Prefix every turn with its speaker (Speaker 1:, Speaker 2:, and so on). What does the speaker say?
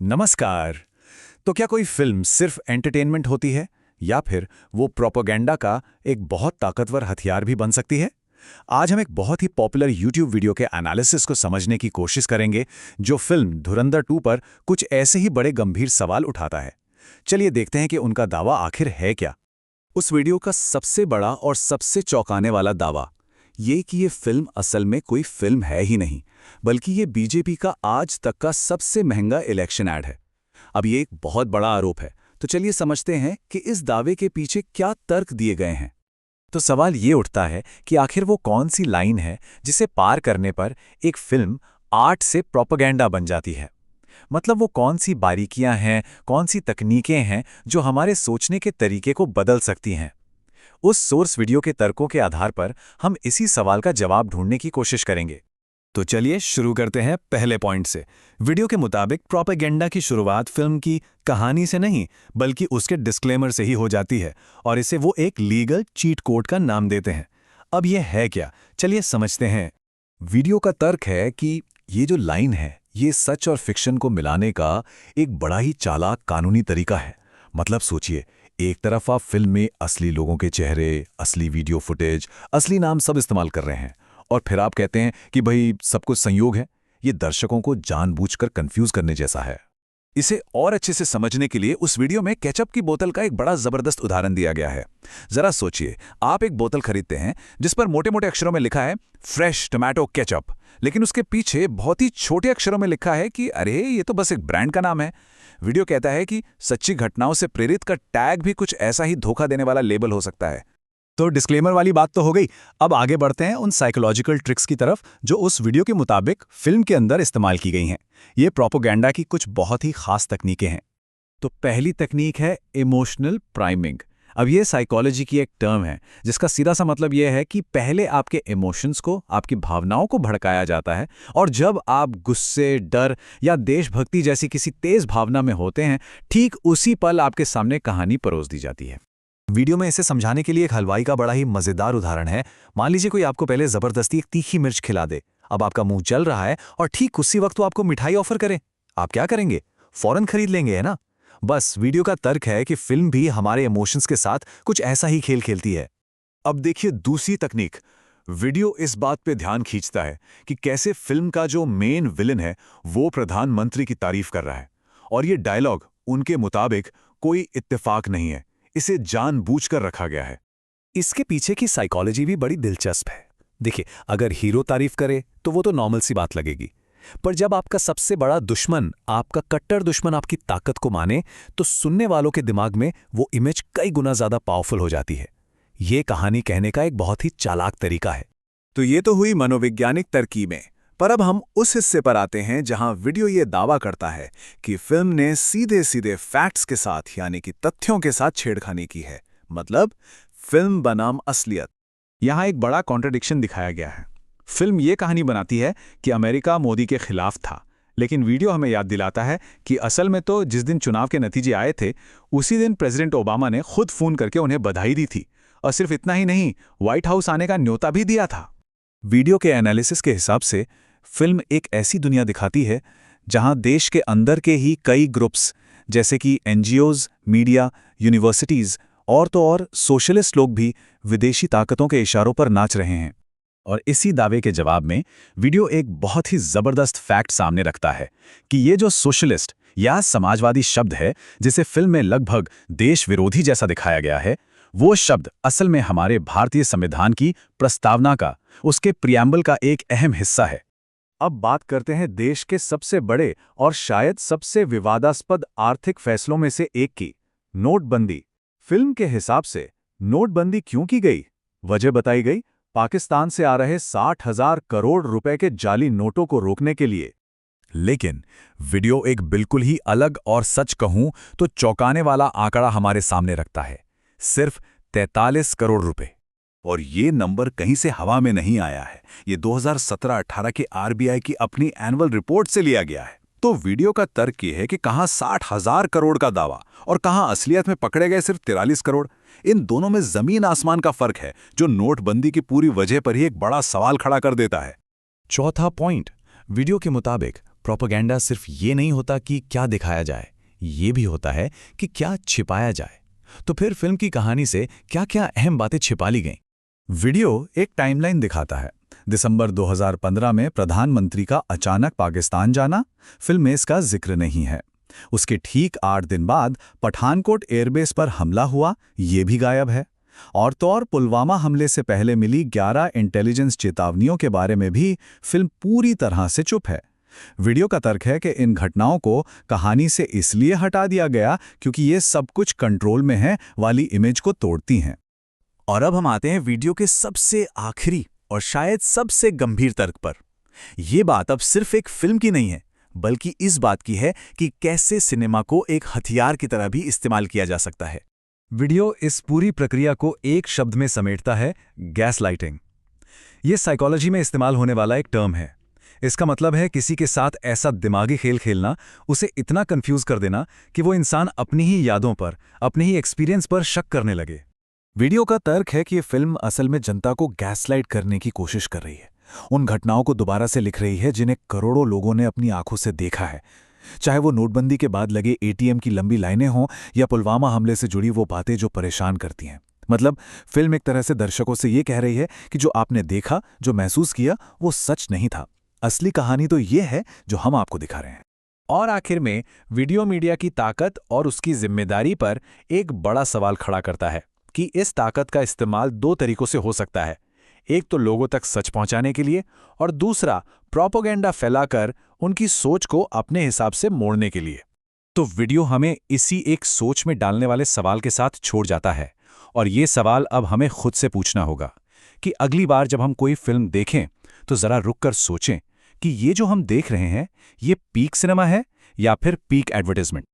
Speaker 1: नमस्कार। तो क्या कोई फिल्म सिर्फ एंटरटेनमेंट होती है या फिर वो प्रोपेगेंडा का एक बहुत ताकतवर हथियार भी बन सकती है? आज हम एक बहुत ही पॉपुलर YouTube वीडियो के एनालिसिस को समझने की कोशिश करेंगे जो फिल्म धुरंधर 2 पर कुछ ऐसे ही बड़े गंभीर सवाल उठाता है। चलिए देखते हैं कि उनका दावा आखिर है क्या। उस वीडियो का सबसे बड़ा और सबसे चौंकाने वाला दावा ये कि ये फिल्म असल में कोई फिल्म है ही नहीं, बल्कि ये बीजेपी का आज तक का सबसे महंगा इलेक्शन एड है। अब ये एक बहुत बड़ा आरोप है, तो चलिए समझते हैं कि इस दावे के पीछे क्या तर्क दिए गए हैं। तो सवाल ये उठता है कि आखिर वो कौन सी लाइन है जिसे पार करने पर एक फिल्म आर्ट से प्रोपेगेंडा बन जाती है। मतलब वो कौन सी बारीकियां हैं, कौन सी तकनीकें हैं जो हमारे सोचने के तरीके को बदल सकती हैं। उस सोर्स वीडियो के तर्कों के आधार पर हम इसी सवाल का जवाब ढूंढने की कोशिश करेंगे। तो चलिए शुरू करते हैं पहले पॉइंट से। वीडियो के मुताबिक प्रोपेगेंडा की शुरुआत फिल्म की कहानी से नहीं, बल्कि उसके डिस्क्लेमर से ही हो जाती है और इसे वो एक लीगल चीट कोड का नाम देते हैं। अब यह है क्या, चलिए समझते हैं। वीडियो का तर्क है कि ये जो लाइन है ये सच और फिक्शन को मिलाने का एक बड़ा ही चालाक कानूनी तरीका है। मतलब सोचिए, एक तरफ आप फिल्म में असली लोगों के चेहरे, असली वीडियो फुटेज, असली नाम सब इस्तेमाल कर रहे हैं और फिर आप कहते हैं कि भाई सब कुछ संयोग है। ये दर्शकों को जानबूझकर कंफ्यूज करने जैसा है। इसे और अच्छे से समझने के लिए उस वीडियो में केचप की बोतल का एक बड़ा जबरदस्त उदाहरण दिया गया है। जरा सोचिए, आप एक बोतल खरीदते हैं जिस पर मोटे मोटे अक्षरों में लिखा है फ्रेश टोमेटो केचप, लेकिन उसके पीछे बहुत ही छोटे अक्षरों में लिखा है कि अरे ये तो बस एक ब्रांड का नाम है। वीडियो कहता है कि सच्ची घटनाओं से प्रेरित का टैग भी कुछ ऐसा ही धोखा देने वाला लेबल हो सकता है। तो डिस्क्लेमर वाली बात तो हो गई। अब आगे बढ़ते हैं उन साइकोलॉजिकल ट्रिक्स की तरफ जो उस वीडियो के मुताबिक फिल्म के अंदर इस्तेमाल की गई हैं। ये प्रोपेगेंडा की कुछ बहुत ही खास तकनीकें हैं। तो पहली तकनीक है इमोशनल प्राइमिंग। अब ये साइकोलॉजी की एक टर्म है जिसका सीधा सा मतलब यह है कि पहले आपके इमोशंस को, आपकी भावनाओं को भड़काया जाता है और जब आप गुस्से, डर या देशभक्ति जैसी किसी तेज भावना में होते हैं, ठीक उसी पल आपके सामने कहानी परोस दी जाती है। वीडियो में इसे समझाने के लिए एक हलवाई का बड़ा ही मजेदार उदाहरण है। मान लीजिए कोई आपको पहले जबरदस्ती एक तीखी मिर्च खिला दे। अब आपका मुंह जल रहा है और ठीक उसी वक्त वो आपको मिठाई ऑफर करे। आप क्या करेंगे? फौरन खरीद लेंगे, है ना? बस वीडियो का तर्क है कि फिल्म भी हमारे इमोशंस के साथ कुछ ऐसा ही खेल खेलती है। अब देखिए दूसरी तकनीक। वीडियो इस बात पे ध्यान खींचता है कि कैसे फिल्म का जो मेन विलन है वो प्रधानमंत्री की तारीफ कर रहा है और ये डायलॉग उनके मुताबिक कोई इत्तेफाक नहीं है, इसे जानबूझकर रखा गया है। इसके पीछे की साइकोलॉजी भी बड़ी दिलचस्प है। देखिए, अगर हीरो तारीफ करे तो वो तो नॉर्मल सी बात लगेगी, पर जब आपका सबसे बड़ा दुश्मन, आपका कट्टर दुश्मन आपकी ताकत को माने, तो सुनने वालों के दिमाग में वो इमेज कई गुना ज्यादा पावरफुल हो जाती है। ये कहानी कहने का एक बहुत ही चालाक तरीका है। तो ये तो हुई मनोवैज्ञानिक तरकीबें, पर अब हम उस हिस्से पर आते हैं जहां वीडियो ये दावा करता है कि फिल्म ने सीधे सीधे फैक्ट्स के साथ, यानी कि तथ्यों के साथ छेड़खानी की है। मतलब फिल्म बनाम असलियत। यहां एक बड़ा कॉन्ट्रडिक्शन दिखाया गया है। फिल्म ये कहानी बनाती है कि अमेरिका मोदी के खिलाफ था, लेकिन वीडियो हमें याद दिलाता है कि असल में तो जिस दिन चुनाव के नतीजे आए थे उसी दिन प्रेसिडेंट ओबामा ने खुद फोन करके उन्हें बधाई दी थी, और सिर्फ इतना ही नहीं, व्हाइट हाउस आने का न्योता भी दिया था। वीडियो के एनालिसिस के हिसाब से फिल्म एक ऐसी दुनिया दिखाती है जहां देश के अंदर के ही कई ग्रुप्स, जैसे कि एनजीओज, मीडिया, यूनिवर्सिटीज और तो और सोशलिस्ट लोग भी विदेशी ताकतों के इशारों पर नाच रहे हैं। और इसी दावे के जवाब में वीडियो एक बहुत ही जबरदस्त फैक्ट सामने रखता है कि ये जो सोशलिस्ट या समाजवादी शब्द है जिसे फिल्म में लगभग देश विरोधी जैसा दिखाया गया है, वो शब्द असल में हमारे भारतीय संविधान की प्रस्तावना का, उसके प्रियम्बल का एक अहम हिस्सा है। अब बात करते हैं देश के सबसे बड़े और शायद सबसे विवादास्पद आर्थिक फैसलों में से एक की, नोटबंदी। फिल्म के हिसाब से नोटबंदी क्यों की गई? वजह बताई गई, पाकिस्तान से आ रहे 60,000 करोड़ रुपए के जाली नोटों को रोकने के लिए। लेकिन वीडियो एक बिल्कुल ही अलग और सच कहूं तो चौंकाने वाला आंकड़ा हमारे सामने रखता है, सिर्फ 43 करोड़ रुपए। और ये नंबर कहीं से हवा में नहीं आया है, ये 2017-18 के आरबीआई की अपनी एनुअल रिपोर्ट से लिया गया है। तो वीडियो का तर्क ये है कि कहां 60,000 करोड़ का दावा और कहां असलियत में पकड़े गए सिर्फ 43 करोड़। इन दोनों में जमीन आसमान का फर्क है, जो नोटबंदी की पूरी वजह पर ही एक बड़ा सवाल खड़ा कर देता है। चौथा पॉइंट, वीडियो के मुताबिक प्रोपेगेंडा सिर्फ ये नहीं होता कि क्या दिखाया जाए, ये भी होता है कि क्या छिपाया जाए। तो फिर फिल्म की कहानी से क्या-क्या अहम बातें छिपा ली गईं? वीडियो एक टाइमलाइन दिखाता है। दिसंबर 2015 में प्रधानमंत्री का अचानक पाकिस्तान जाना, फिल्म में इसका जिक्र नहीं है। उसके ठीक 8 दिन बाद पठानकोट एयरबेस पर हमला हुआ, ये भी गायब है। और तो और पुलवामा हमले से पहले मिली 11 इंटेलिजेंस चेतावनियों के बारे में भी फिल्म पूरी तरह से चुप है। वीडियो का तर्क है कि इन घटनाओं को कहानी से इसलिए हटा दिया गया क्योंकि ये सब कुछ कंट्रोल में है वाली इमेज को तोड़ती हैं।
Speaker 2: और अब हम आते हैं वीडियो के सबसे आखिरी और शायद सबसे गंभीर तर्क पर। यह बात अब सिर्फ एक फिल्म की नहीं है, बल्कि इस बात की है कि कैसे सिनेमा को एक हथियार की तरह भी इस्तेमाल किया जा सकता है।
Speaker 1: वीडियो इस पूरी प्रक्रिया को एक शब्द में समेटता है, गैस लाइटिंग। ये साइकोलॉजी में इस्तेमाल होने वाला एक टर्म है। इसका मतलब है किसी के साथ ऐसा दिमागी खेल खेलना, उसे इतना कंफ्यूज कर देना कि वो इंसान अपनी ही यादों पर, अपने ही एक्सपीरियंस पर शक करने लगे।
Speaker 2: वीडियो का तर्क है कि ये फिल्म असल में जनता को गैसलाइट करने की कोशिश कर रही है। उन घटनाओं को दोबारा से लिख रही है जिन्हें करोड़ों लोगों ने अपनी आंखों से देखा है। चाहे वो नोटबंदी के बाद लगे एटीएम की लंबी लाइनें हों या पुलवामा हमले से जुड़ी वो बातें जो परेशान करती हैं। मतलब फिल्म एक तरह से दर्शकों से ये कह रही है कि जो आपने देखा, जो महसूस किया, वो सच नहीं था। असली कहानी तो ये है जो हम आपको दिखा रहे हैं।
Speaker 1: और आखिर में वीडियो मीडिया की ताकत और उसकी जिम्मेदारी पर एक बड़ा सवाल खड़ा करता है कि इस ताकत का इस्तेमाल 2 तरीकों से हो सकता है। एक तो लोगों तक सच पहुंचाने के लिए, और दूसरा प्रोपेगेंडा फैलाकर उनकी सोच को अपने हिसाब से मोड़ने के लिए। तो वीडियो हमें इसी एक सोच में डालने वाले सवाल के साथ छोड़ जाता है। और ये सवाल अब हमें खुद से पूछना होगा कि अगली बार जब हम कोई फिल्म देखें तो जरा रुककर सोचें कि ये जो हम देख रहे हैं, ये पीक सिनेमा है या फिर पीक एडवर्टाइजमेंट।